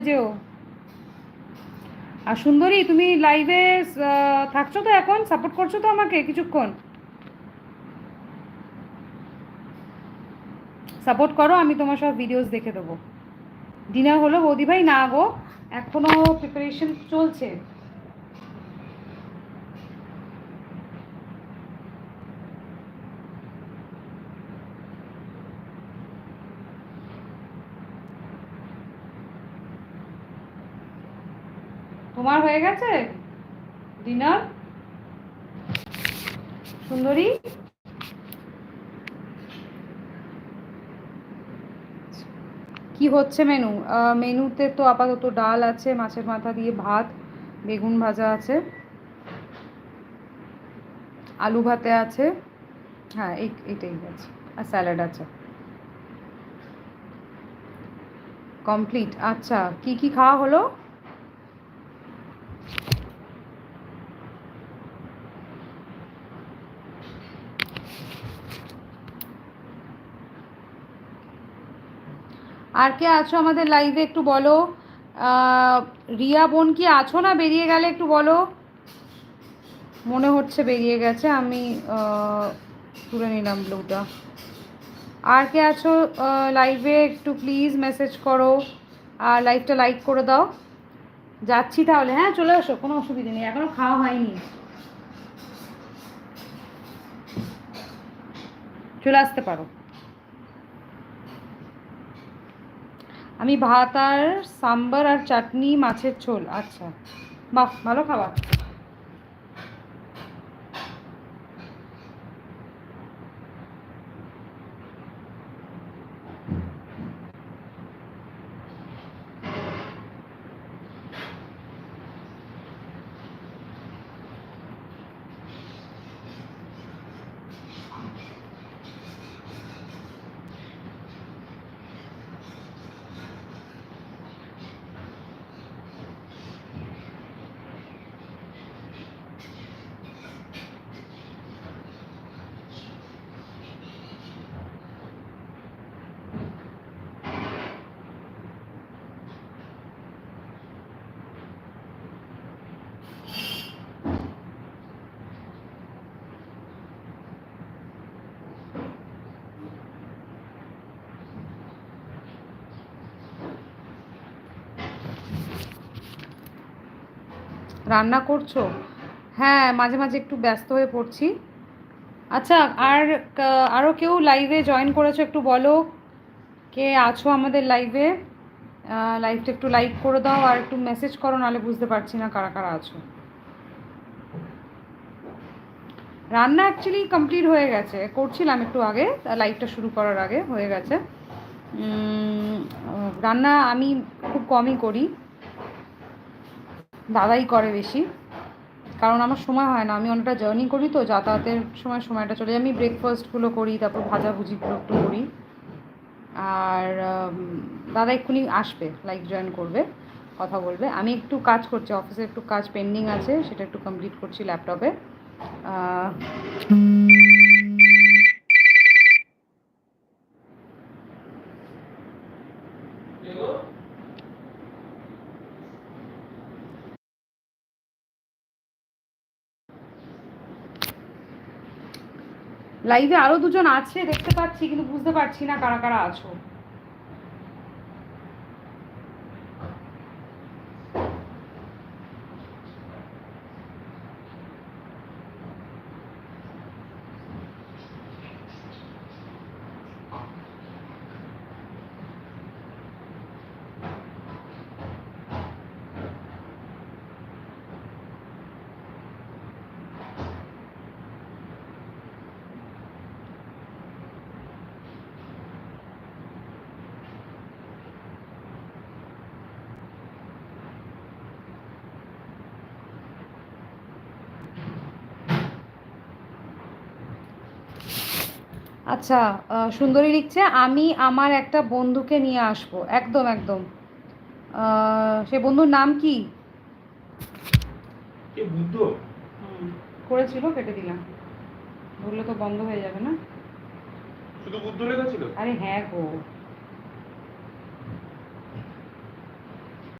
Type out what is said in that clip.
যেও। আর সুন্দরী, তুমি লাইভে থাকছো তো? এখন সাপোর্ট করছো তো আমাকে? কিছুক্ষণ সাপোর্ট করো, আমি তোমার সব ভিডিওস দেখে দেবো। ডিনার হলো বৌদি ভাই? না গো, এখনো প্রিপারেশন চলছে। তোমার হয়ে গেছে ডিনার সুন্দরী? কি হচ্ছে মেনু? মেনুতে তো আপাতত ডাল আছে, মাছের মাথা দিয়ে ভাত, বেগুন ভাজা আছে, আলু ভাতে আছে, হ্যাঁ এইটাই আছে, আর স্যালাড আছে। কমপ্লিট। আচ্ছা, কি কি খাওয়া হলো? আর কে আছো আমাদের লাইভে একটু বলো। রিয়া বোন কি আছো? না বেরিয়ে গেলে একটু বলো। মনে হচ্ছে বেরিয়ে গেছে, আমি তুলে নিলাম ব্লুটা। আর কে আছো লাইভে একটু প্লিজ মেসেজ করো, আর লাইভটা লাইক করে দাও। যাচ্ছি তাহলে, হ্যাঁ চলে আসো, কোনো অসুবিধা নেই, এখনো খাওয়া হয়নি, চলে আসতে পারো। আমি ভাত আর সাম্বার আর চাটনি, মাছের ঝোল। আচ্ছা, বাহ, ভালো খাবার। রান্না করছো? হ্যাঁ, মাঝে মাঝে একটু ব্যস্ত হয়ে পড়ছি। আচ্ছা, আর আরও কেউ লাইভে জয়েন করেছো একটু বলো, কে আছো আমাদের লাইভে? লাইভটা একটু লাইক করে দাও, আর একটু মেসেজ করো, নাহলে বুঝতে পারছি না কারা কারা আছো। রান্না অ্যাকচুয়ালি কমপ্লিট হয়ে গেছে, করছিলাম একটু আগে, লাইভটা শুরু করার আগে হয়ে গেছে। রান্না আমি খুব কমই করি, দাদাই করে বেশি, কারণ আমার সময় হয় না, আমি অনেকটা জার্নি করি তো, যাতায়াতের সময় সময়টা চলে যায়। আমি ব্রেকফাস্টগুলো করি, তারপর ভাজাভুজিগুলো একটু করি। আর দাদা এক্ষুনি আসবে, লাইভ জয়েন করবে, কথা বলবে। আমি একটু কাজ করছি, অফিসে একটু কাজ পেন্ডিং আছে, সেটা একটু কমপ্লিট করছি ল্যাপটপে। লাইভে আরও দুজন আছে দেখতে পাচ্ছি, কিন্তু বুঝতে পারছি না কারা কারা আছো। আচ্ছা, সুন্দরী লিখছে আমি আমার একটা বন্ধুকে নিয়ে আসবো। একদম একদম। সে বন্ধুর নাম কি? করেছিল, কেটে দিলাম, বললে তো বন্ধ হয়ে যাবে না। শুধু বুদ্ধ লেখা ছিল? আরে হ্যাঁ গো।